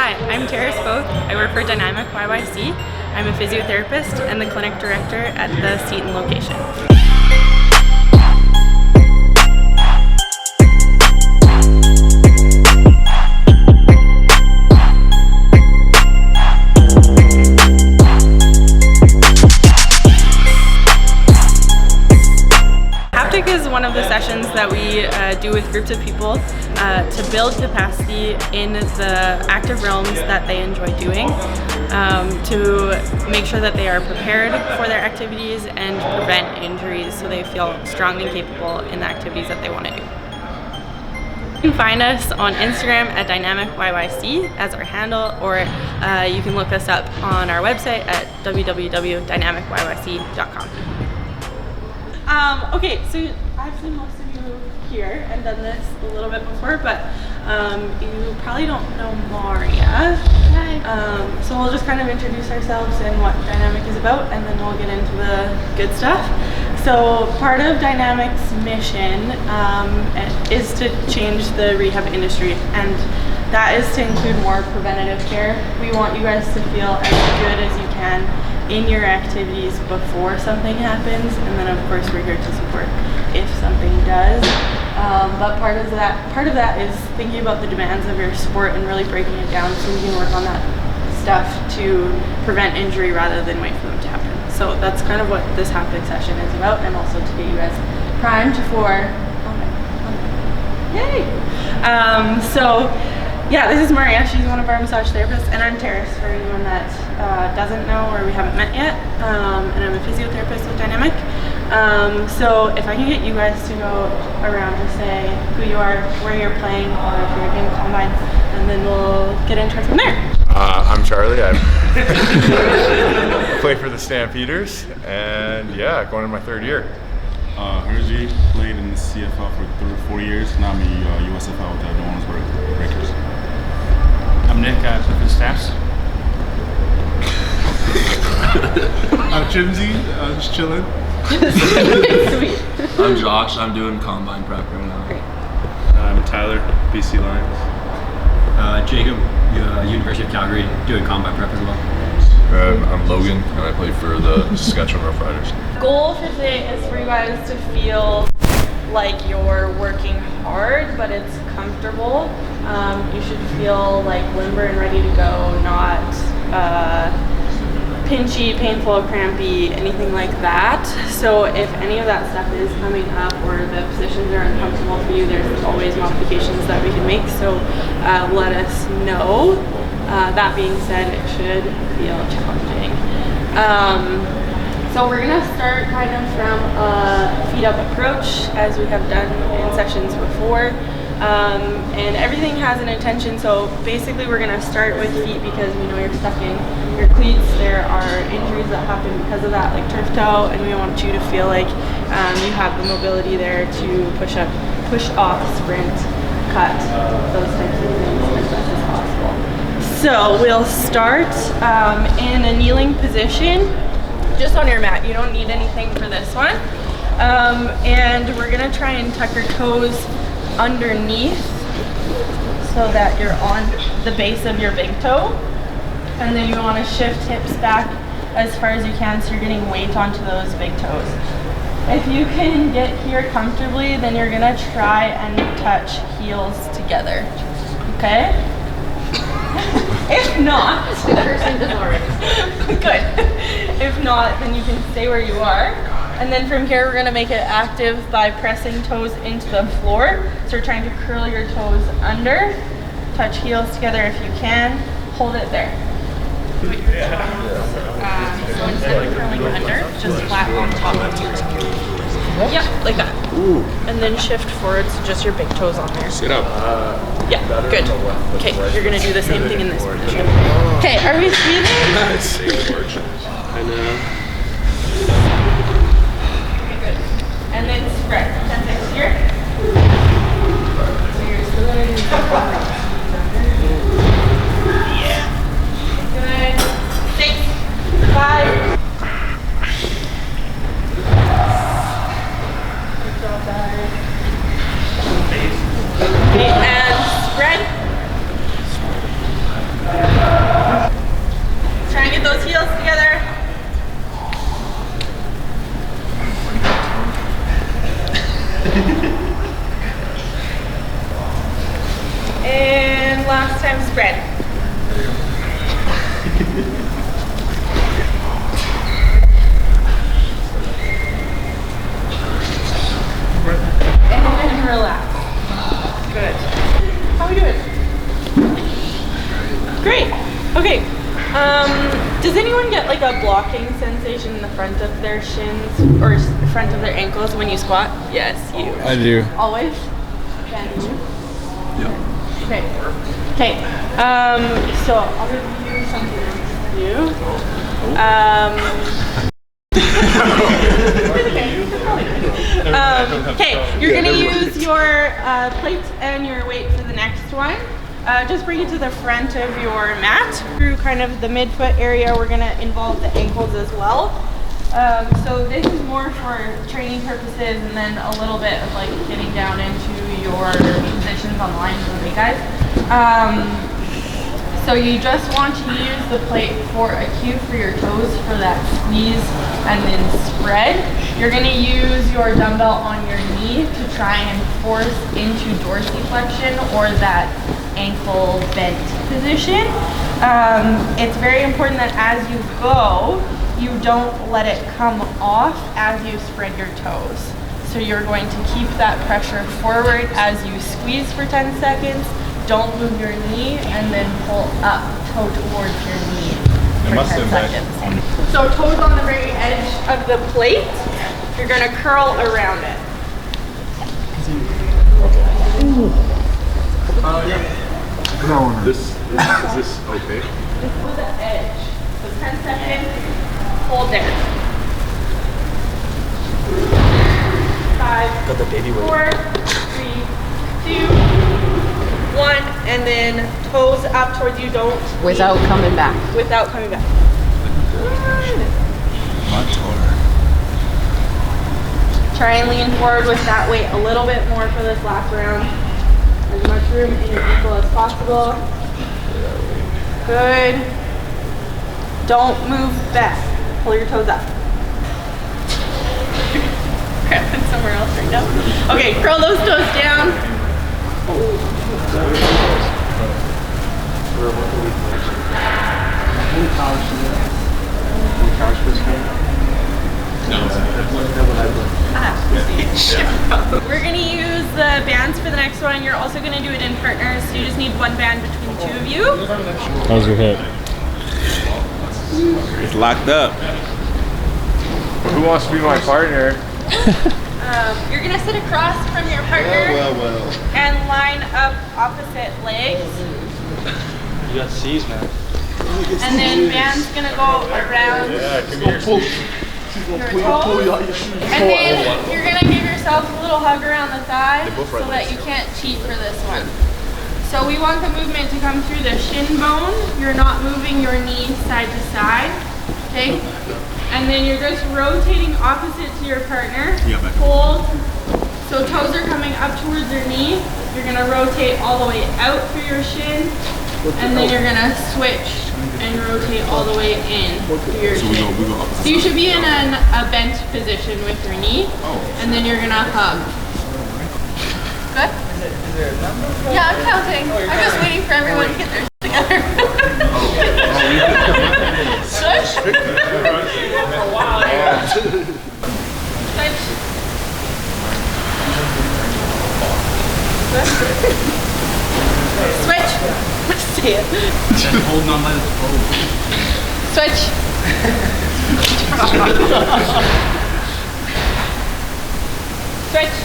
Hi, I'm Terrace Both. I work for Dynamic YYC. I'm a physiotherapist and the clinic director at the Seton location. Haptik is one of the sessions that we do with groups of people to build capacity in the active realms that they enjoy doing, to make sure that they are prepared for their activities and prevent injuries so they feel strong and capable in the activities that they want to do. You can find us on Instagram at Dynamic YYC as our handle, or you can look us up on our website at www.dynamicyyc.com. Okay, so I've seen most of you here and done this a little bit before, but you probably don't know Maria. Hi. So we'll just kind of introduce ourselves and what Dynamic is about, and then we'll get into the good stuff. So part of Dynamic's mission is to change the rehab industry, and that is to include more preventative care. We want you guys to feel as good as you can in your activities before something happens, and then of course we're here to support if something does. But part of that is thinking about the demands of your sport and really breaking it down so we can work on that stuff to prevent injury rather than wait for them to happen. So that's kind of what this Haptik session is about, and also to get you guys primed for yay! So yeah, this is Maria. She's one of our massage therapists, and I'm Terrace for anyone that doesn't know or we haven't met yet. And I'm a physiotherapist with Dynamic. So if I can get you guys to go around to say who you are, where you're playing, or if you're doing combine, and then we'll get into it from there. I'm Charlie. I play for the Stampeders, and yeah, going in my third year. Hergy, played in the CFL for 4 years. Now I'm a USFL with the Owensburg Breakers. I'm Nick, I play for the Staffs. I'm Jimsy, just chilling. Sweet. I'm Josh, I'm doing combine prep right now. Great. I'm Tyler, BC Lions. Jacob, University of Calgary, doing combine prep as well. I'm Logan, and I play for the Saskatchewan Rough Riders. Goal for today is for you guys to feel like you're working hard, but it's comfortable. You should feel like limber and ready to go, not pinchy, painful, crampy, anything like that. So if any of that stuff is coming up or the positions are uncomfortable for you, there's always modifications that we can make, so let us know. That being said, it should feel challenging. So we're gonna start kind of from a feet up approach, as we have done in sessions before. And everything has an intention, so basically we're gonna start with feet because we know you're stuck in your cleats. There are injuries that happen because of that, like turf toe, and we want you to feel like you have the mobility there to push up, push off, sprint, cut, those types of things as best as possible. So we'll start in a kneeling position, just on your mat. You don't need anything for this one. And we're gonna try and tuck your toes underneath so that you're on the base of your big toe. And then you wanna shift hips back as far as you can so you're getting weight onto those big toes. If you can get here comfortably, then you're gonna try and touch heels together, okay? If not, the person does already. Good. If not, then you can stay where you are. And then from here, we're gonna make it active by pressing toes into the floor. So you're trying to curl your toes under, touch heels together if you can, hold it there. So instead of curling under, just flat on top of your toe. Yep, like that. Ooh. And then shift forward, so just your big toes on there. Sit up. Yeah, good. Okay, you're gonna do the same thing in this position. Okay, are we breathing? I Okay, know. good. And then spread. 10 next here. So you're still gonna do yeah. Good. 6, 5. Good job, guys. Okay, and spread. ahead. And relax. Good. How are we doing? Great. Okay. Does anyone get like a blocking sensation in the front of their shins or front of their ankles when you squat? Yes, you. I do. Always? Then you? Yeah. Okay. Okay. So I'll review something else for you. Okay, you're gonna use your plate and your weight for the next one. Just bring it to the front of your mat. Through kind of the midfoot area, we're gonna involve the ankles as well. So this is more for training purposes and then a little bit of like getting down into your positions on the line for the big guys. So you just want to use the plate for a cue for your toes for that squeeze and then spread. You're gonna use your dumbbell on your knee to try and force into dorsiflexion or that ankle bent position. It's very important that as you go, you don't let it come off as you spread your toes. So you're going to keep that pressure forward as you squeeze for 10 seconds. Don't move your knee and then pull up toe towards your knee for 10 seconds. So toes on the very edge of the plate, you're gonna curl around it. Is this okay? This was the edge. So 10 seconds, hold there. 5, 4, 3, 2, 1, and then toes up towards you. Don't Without coming back. Without coming back. Try and lean forward with that weight a little bit more for this last round. As much room in your ankle as possible. Good. Don't move back. Pull your toes up. Cramping somewhere else right now. Okay, curl those toes down. We're gonna use the bands for the next one. You're also gonna do it in partners, so you just need one band between two of you. How's your hip? It's locked up. Who wants to be my partner? You're gonna sit across from your partner and line up opposite legs. You got C's, man. And then band's gonna go around Yeah, come here. your toes. And then you're gonna give yourself a little hug around the thigh so that you can't cheat for this one. So we want the movement to come through the shin bone. You're not moving your knee side to side, okay? And then you're just rotating opposite to your partner. Hold. So toes are coming up towards your knee. You're gonna rotate all the way out through your shin. And then you're gonna switch and rotate all the way in through your shin. So you should be in a bent position with your knee. And then you're gonna hug. Good? Yeah, I'm counting. I'm just waiting for everyone to get their shit together. Switch. Switch. Say it. Holding on by the pole. Switch. Switch.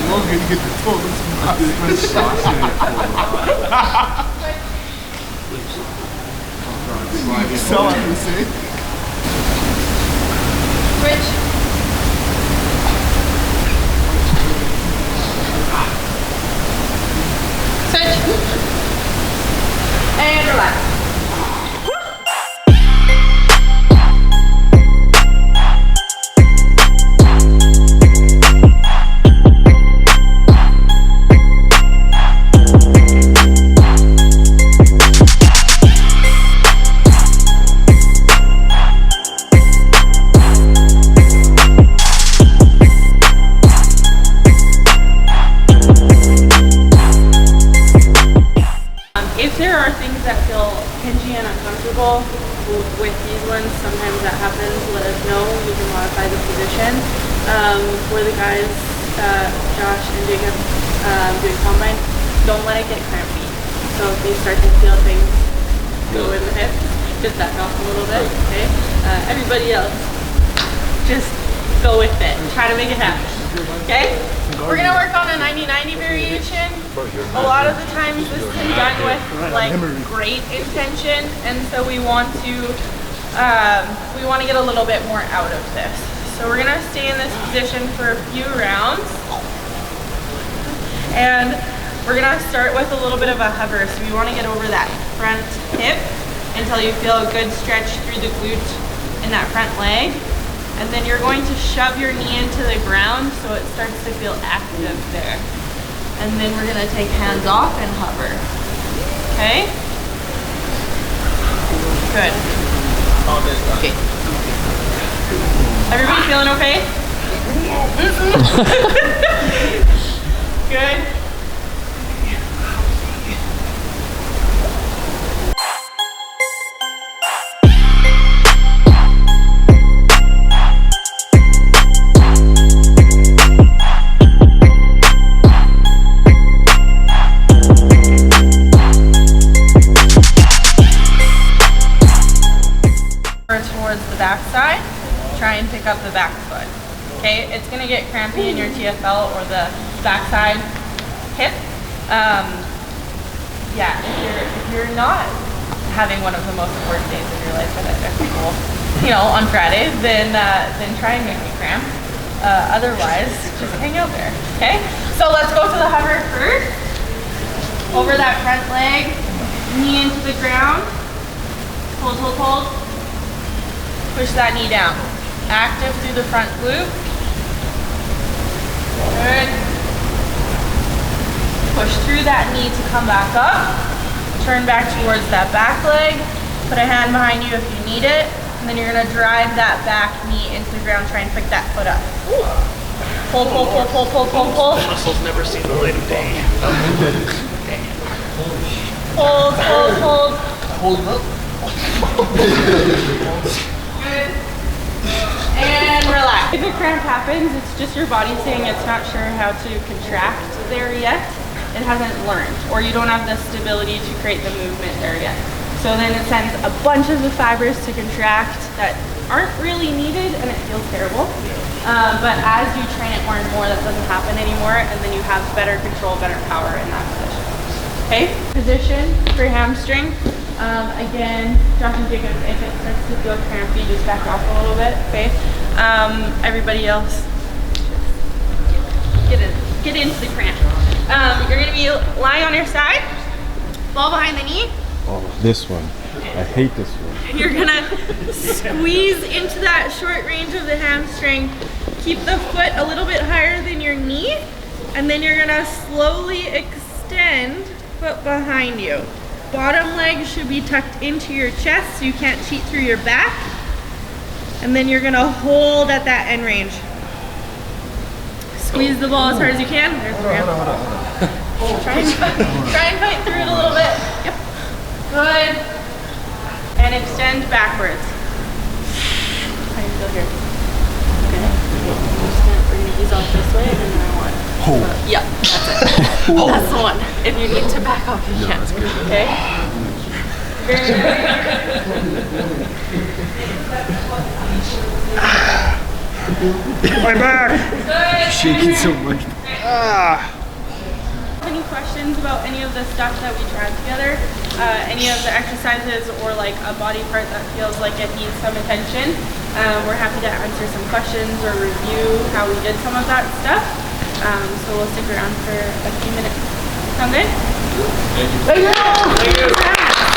Logan, get the toes. Sauce in it. Sell it, you see? Switch. Switch. And relax. If there are things that feel hingy and uncomfortable with these ones, sometimes that happens, let us know. We can modify the position. For the guys, Josh and Jacob doing combine, don't let it get crampy. So if you start to feel things go in the hips, just back off a little bit, okay? Everybody else, just go with it. Try to make it happen, okay? We're gonna work on a 90-90 variation. A lot of the times this is done with like great intention, and so we want to get a little bit more out of this. So we're gonna stay in this position for a few rounds, and we're gonna start with a little bit of a hover. So we wanna get over that front hip until you feel a good stretch through the glute in that front leg. And then you're going to shove your knee into the ground so it starts to feel active there. And then we're gonna take hands off and hover. Okay? Good. Okay. Everybody feeling okay? Good. Towards the back side, try and pick up the back foot. Okay, it's gonna get crampy in your TFL or the backside hip. Yeah, if you're not having one of the most important days of your life at school, you know, on Fridays, then try and make me cramp. Otherwise, just hang out there. Okay, so let's go to the hover first. Over that front leg, knee into the ground. Hold, hold, hold. Push that knee down. Active through the front glute. Good. Push through that knee to come back up. Turn back towards that back leg. Put a hand behind you if you need it. And then you're gonna drive that back knee into the ground. Try and pick that foot up. Pull, pull, pull, pull, pull, pull, pull. Muscles never see the light of day. Hold, hold, hold. Hold up. Good. And relax. If a cramp happens, it's just your body saying it's not sure how to contract there yet. It hasn't learned, or you don't have the stability to create the movement there yet. So then it sends a bunch of the fibers to contract that aren't really needed, and it feels terrible. But as you train it more and more, that doesn't happen anymore, and then you have better control, better power in that position. Okay, position for hamstring. Again, Josh and Jacob, if it starts to feel crampy, just back off a little bit, okay? Everybody else, get into the cramp. You're gonna be lying on your side, ball behind the knee. Oh, this one. I hate this one. You're gonna squeeze into that short range of the hamstring. Keep the foot a little bit higher than your knee, and then you're gonna slowly extend foot behind you. Bottom leg should be tucked into your chest so you can't cheat through your back. And then you're gonna hold at that end range. Squeeze the ball as hard as you can. There's the ramp. Try and fight through it a little bit. Yep. Good. And extend backwards. How do you feel here? Okay. We're gonna ease off this way, and then I want. Yep, that's it. That's the one. If you need to back off, you can. Okay? My back! Good. Shaking so much. Any questions about any of the stuff that we tried together? Any of the exercises, or like a body part that feels like it needs some attention? We're happy to answer some questions or review how we did some of that stuff. So we'll stick around for a few minutes. Sound good? Thank you. Thank you.